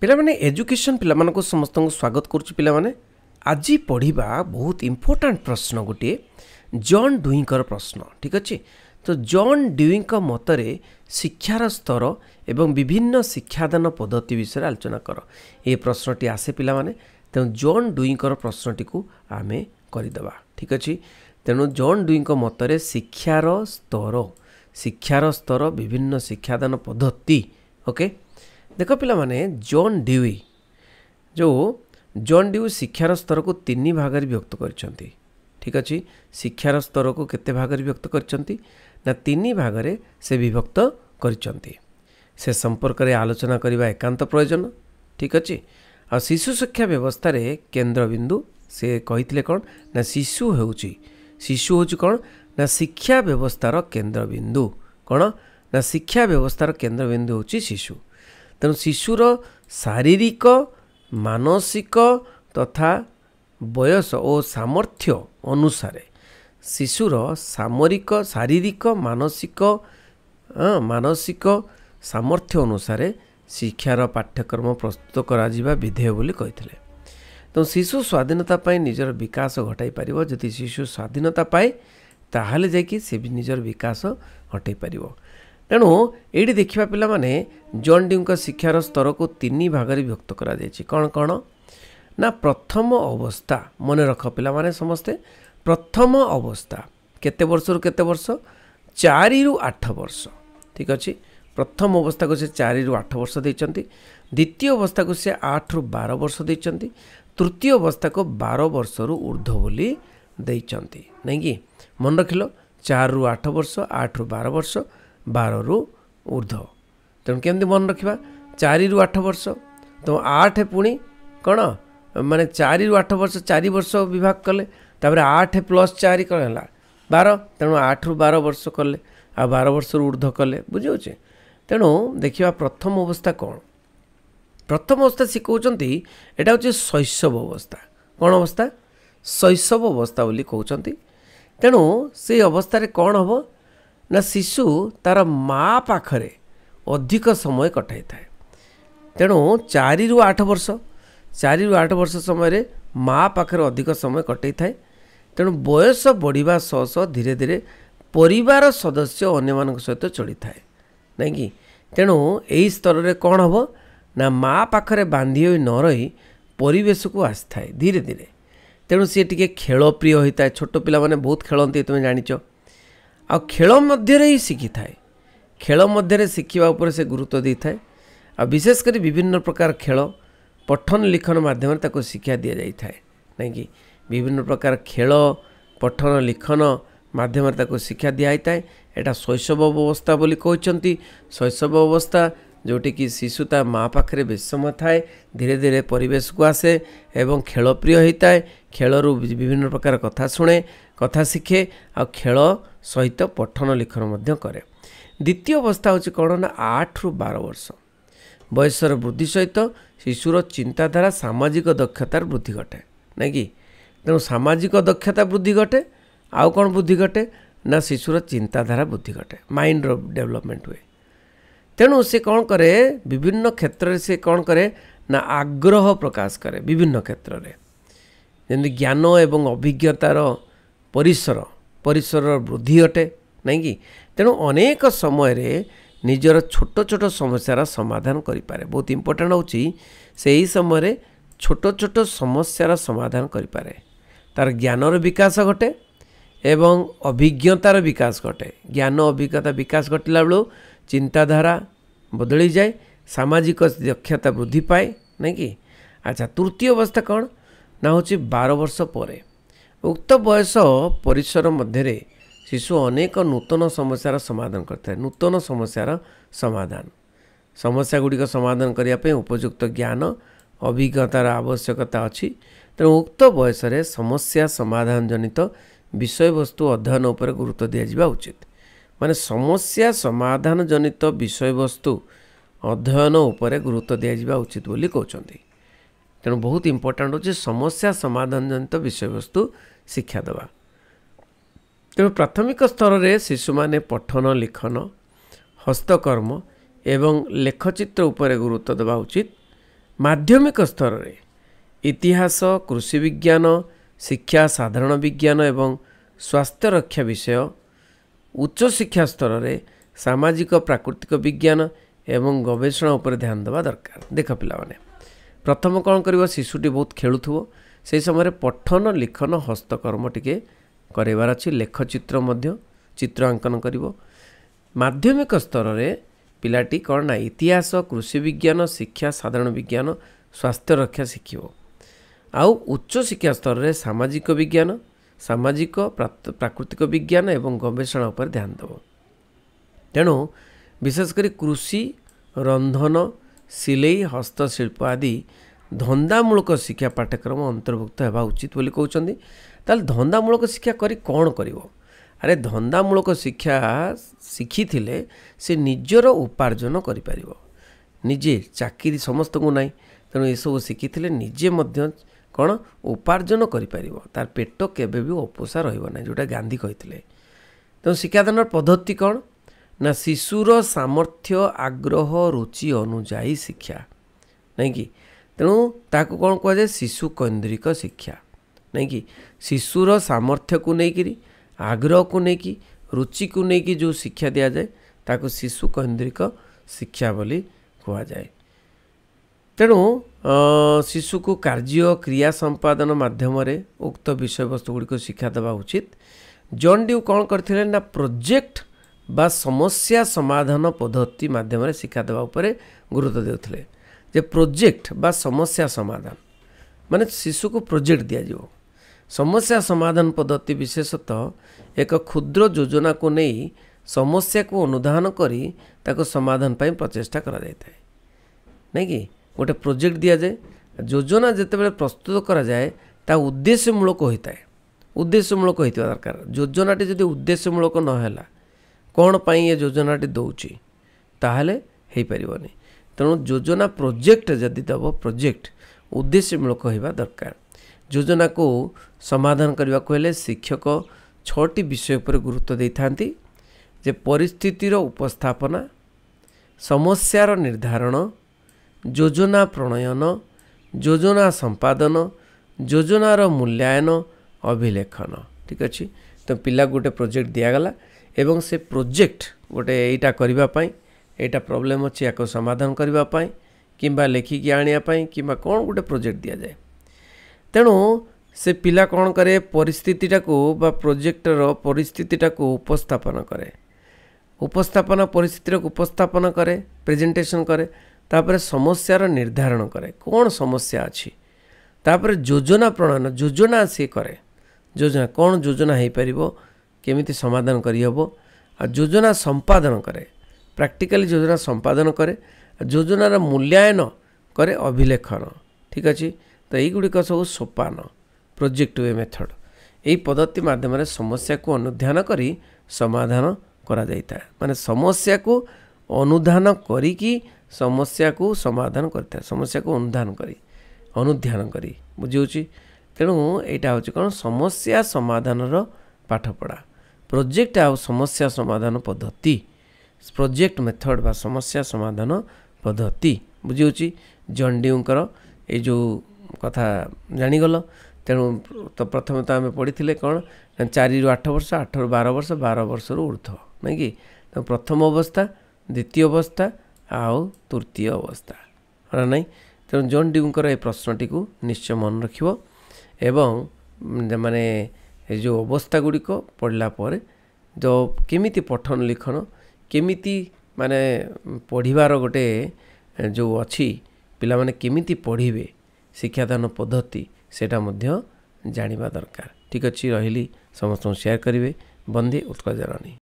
पिलामाने education पिलामानकु समस्तଙ୍କୁ स्वागत करूछु पिलामाने आज पढ़िबा बहुत इंपोर्टेंट प्रश्न गोटे जॉन डुइंग कर प्रश्न ठीक अच्छे। तो जॉन डुइंग का मतरे शिक्षार स्तर एवं विभिन्न शिक्षादान पद्धति विषय आलोचना कर ये प्रश्नटी आसे पिलामाने तेणु जॉन डुइंग कर प्रश्नटी को आमे करदे ठीक अच्छे। तेणु जॉन डुइंग का मतरे शिक्षार स्तर विभिन्न शिक्षादान पद्धति ओके। देख पिला माने जॉन ड्यूई शिक्षार स्तर को तीन भाग विभक्त कर ठीक अच्छे। शिक्षार स्तर को केते भाग विभक्त कर तीन भाग से विभक्त कर से संपर्क में आलोचना करने एकांत प्रयोजन ठीक अच्छे। आ शिशु शिक्षा व्यवस्था रे केंद्र बिंदु से कही कौन ना शिशु हूँ कौन ना शिक्षा व्यवस्थार केंद्र बिंदु कौन ना शिक्षा व्यवस्थार केंद्र बिंदु हूँ शिशु। तेणु शिशुर शारीरिक मानसिक तथा बयस और सामर्थ्य अनुसार शिशुर शारीरिक मानसिक सामर्थ्य अनुसार शिक्षार पाठ्यक्रम प्रस्तुत करा विधेय बोली कही। तो शिशु स्वाधीनता पाई निजर विकास घटाई पारिबो। जदि शिशु स्वाधीनता पाए ताहले जाकि से भी निजर विकास घटाई पारिबो। तेणु ये देखा पिला माने जॉन ड्यूइंग का शिक्षार स्तर को तीन भाग विभक्त करा जायछि। कौन कौन ना प्रथम अवस्था मन रख पिला माने समस्ते प्रथम अवस्था केते वर्ष रु केते वर्ष 4 रु 8 वर्ष ठीक अच्छे। प्रथम अवस्था को से 4 रु 8 वर्ष देइचंती। द्वितीय अवस्था को से 8 रु 12 वर्ष देइचंती। तृतीय अवस्था को 12 वर्ष रु ऊर्ध्व बोली देइचंती नहीं कि मन रखिलो 4 रु 8 वर्ष 8 रु 12 वर्ष 12 रु ऊर्ध्व। तेणु केमती मन रखा 4 रु 8 वर्ष तो 8 पुणी कौन माने 4 रु 8 वर्ष 4 वर्ष विभाग कले तापर 8 प्लस 4 कौन है 12। तेणु 8 रु 12 वर्ष कले आ 12 वर्ष ऊर्ध्व कले बुझे। तेणु देखिए प्रथम अवस्था कौन प्रथम अवस्था शिखौंट यहाँ हूँ शैशव अवस्था। कौन अवस्था शैशव अवस्था बोली कहते। तेणु से अवस्था कौन हम ना शिशु तार माँ पाखरे अधिक समय कटाई थाए। तेणु 4 रु 8 वर्ष समय माँ पाखरे अधिक समय कटाई थाए। तेणु बयस बढ़िया सह धीरे धीरे परिवार सदस्य अन्य मान सहित चली थाए नहीं कि। तेणु यही स्तर में कौन हम ना माँ पाखरे बांधी हुई न रही परिवेश को आसी थाए धीरे धीरे। तेणु सी टी खेल प्रिय होता है। छोट पिला माने बहुत खेलती तुम्हें जानिच आ खेल मध्य ही शिखी थाए। खेल मध्य शिखा उपर से गुरुत्व दे थाए। आ विशेषकर विभिन्न प्रकार खेल पठन लिखन माध्यम शिक्षा दि जाए नहीं कि। विभिन्न प्रकार खेल पठन लिखन माध्यम शिक्षा दिखाई थाए। यहाँ शैशव अवस्था बोली कहते। शैशव अवस्था जोटी कि शिशु ता माँ पाखरे बेस समय थाए धीरे धीरे परिवेश को आसे एवं खेल प्रिय होता है। खेलरू विभिन्न प्रकार कथा शुणे कथा शिखे आ खेल सहित पठन लिखन मध्य करे। द्वितीय अवस्था हूँ कौन ना 8 रु 12 वर्ष बयसर वृद्धि सहित शिशुर चिंताधारा सामाजिक दक्षतार वृद्धि घटे नहीं कि। तेणु सामाजिक दक्षता वृद्धि घटे आउ कौन वृद्धि घटे ना शिशुर चिंताधारा वृद्धि घटे माइंड डेवलपमेंट हुए। तेणु से कौन करे विभिन्न क्षेत्र से कौन करे ना आग्रह प्रकाश करे विभिन्न क्षेत्र में जमी ज्ञान एवं अभिज्ञतार परिसर वृद्धि अटे नहीं कि। तेणु अनेक समय रे निजर छोट छोट समस्यार समाधान करें। बहुत इंपोर्टेंट हूँ से ही समय छोट छोट समस्यार समाधान करें। तार ज्ञानर विकास घटे एवं अभिज्ञतार विकास घटे। ज्ञान अभिज्ञता विकास घटला बेलू चिंताधारा बदली जाए सामाजिक दक्षता वृद्धि पाए नहीं कि। अच्छा तृतीय अवस्था कौन ना हूँ 12 वर्ष पर उक्त बयस परिसर मध्य शिशु अनेक नूतन समस्यार समाधान करता है। नूतन समस्यार समस्या गुड़िक समाधान करने उपयुक्त ज्ञान अभिज्ञतार आवश्यकता अच्छी। तेणु उक्त बयस समस्या समाधान जनित विषय वस्तु अध्ययन उपर गुरुत्व दिया उचित। माने समस्या समाधान जनित विषय वस्तु अध्ययन उपर गुरुत्व दिया उचित बोली कहते। तेणु बहुत इंपोर्टेंट होची समस्या समाधान जनित विषय वस्तु शिक्षा देवा। तेणु प्राथमिक स्तर में शिशु माने पठन लिखन हस्तकर्म एवं लेखचित्र उपर गुरुत्व देवा उचित। माध्यमिक स्तर रे इतिहास कृषि विज्ञान शिक्षा साधारण विज्ञान एवं स्वास्थ्य रक्षा विषय उच्च शिक्षा स्तर रे सामाजिक प्राकृतिक विज्ञान एवं गवेषणा उपर ध्यान देवा दरकार। देख पिला माने प्रथम कौन कर शिशुटी बहुत खेलुथो से समय पठन लिखन हस्तकर्म टिके करार अच्छी लेखचित्र चित्रांकन करिवो। माध्यमिक स्तर रे पिलाटी कौन ना इतिहास कृषि विज्ञान शिक्षा साधारण विज्ञान स्वास्थ्य रक्षा शिखिबो। आउ उच्च शिक्षा स्तर रे सामाजिक विज्ञान सामाजिक प्राकृतिक विज्ञान एवं गवेषणा पर ध्यान देव। तेणु विशेषकर कृषि रंधन सिलाई हस्तशिल्प आदि धंदामूलक शिक्षा पाठ्यक्रम अंतर्भुक्त होगा उचित बोली कहते। ताल धंदामूलक शिक्षा करी कौन करिवो? अरे धंदामूलक शिक्षा शिखी थिले से निजर उपार्जन करि परिवो। निजे चाकरी समस्त को नहीं तेणु ये सब शिखी थिले निजे मध्य कौन उपार्जन करि परिवो। तार पेट केबे भी अपोषा रहिबो नहीं जोटा गांधी कहिथिले। तेणु शिक्षादान पद्धति कौन ना शिशुर सामर्थ्य आग्रह रुचि अनुजाई शिक्षा नहीं कि तेणु ताकू कौन कह जाए शिशु केन्द्रिक शिक्षा नहीं कि शिशुर सामर्थ्य को लेकिन आग्रह को लेकिन रुचि को लेकिन जो शिक्षा दि जाए ताकू शिशु केन्द्रिक शिक्षा बोली कह जाए। तेणु शिशु को कार्य क्रिया संपादन माध्यम उक्त विषय वस्तु गुड़िक शिक्षा देवा उचित। जॉन ड्यू कौन करथिले ना प्रोजेक्ट बा समस्या समाधान पद्धति माध्यम शिक्षा देवा उपरे गुरुत्व देउथिले। जे प्रोजेक्ट बा समस्या समाधान माने शिशु को प्रोजेक्ट दिया जाओ। समस्या समाधान पद्धति विशेषतः एक क्षुद्र योजना को नहीं समस्या को अनुधान करी ताको समाधान पाई प्रचेष्टा करा जायते नहीं कि गोटे प्रोजेक्ट दिया जाए योजना जिते प्रस्तुत करा जाए ता उद्देश्यमूलक होता है। उद्देश्यमूलक होता दरकार। योजनाटी जदि उद्देश्यमूलक नहला कौन पाई ये योजनाटी दौची ताहले हो पारिबनी। तेणु योजना प्रोजेक्ट जदि दब प्रोजेक्ट उद्देश्यमूलक होगा दरकार। योजना को समाधान करने को हेले शिक्षक 6टी विषय पर गुरुत्व दे था। जे परिस्थितिर उपस्थापना समस्यार निर्धारण योजना प्रणयन योजना संपादन योजनार मूल्यांकन अभिलेखन। ठीक अच्छे तो पिला गोटे प्रोजेक्ट दिगला एवं से प्रोजेक्ट गोटे यहीटा करने एटा प्रॉब्लम अच्छी या समाधान करने किंबा लेखिकी आने कि कौन गोटे प्रोजेक्ट दि जाए। तेणु से पिला कौन करे परिस्थितिटा को बा प्रोजेक्टर परिस्थितिटा को उपस्थापन करे उपस्थापना परिस्थितिर उपस्थापन करे प्रेजेंटेशन करे तापर समस्यार निर्धारण करे कौन समस्या अच्छी तापर योजना प्रणयन योजना सी करे योजना कौन योजना हो पार केमिति समाधान करहब आ योजना संपादन करे प्रैक्टिकली योजना संपादन करे योजनार मूल्यांकन करे अभिलेखन। ठीक अच्छे तो यहीगुड़िक सब सोपान प्रोजेक्ट वे मेथड यही पद्धति माध्यम समस्या को अनुधान करी समाधान करा जाता है। माने समस्या को अनुधान करी समस्या को समाधान करता है समस्या को अनुध्यान करी बुझी। तेणु यहाँ हूँ कौन समस्या समाधान पाठपढ़ा प्रोजेक्ट आ समस्या समाधान पद्धति प्रोजेक्ट मेथड बा समस्या समाधान पद्धति बुझी। जॉन ड्यूंकर ये जो कथा जानीगल। तेणु तो प्रथम तो आम पढ़ी कौन 4 ରୁ 8 वर्ष 8 ରୁ 12 वर्ष 12 वर्ष ऊर्ध्व नहीं कि तो प्रथम अवस्था द्वितीय अवस्था आउ तृतीय अवस्था है नहीं। तेणु जॉन ड्यूंकर ये प्रश्नटी को निश्चय मन रखिबो एवं माने जो अवस्था गुड़िक पढ़ला पर जो केमिति पठन लिखन केमिति माने पढ़िबार गोटे जो अच्छी पिला माने केमिति पढ़िबे शिक्षादान पद्धति सेटा मध्य जानिबा दरकार। ठीक अच्छे रही समस्त शेयर करेंगे। बंदे उत्कल जननी।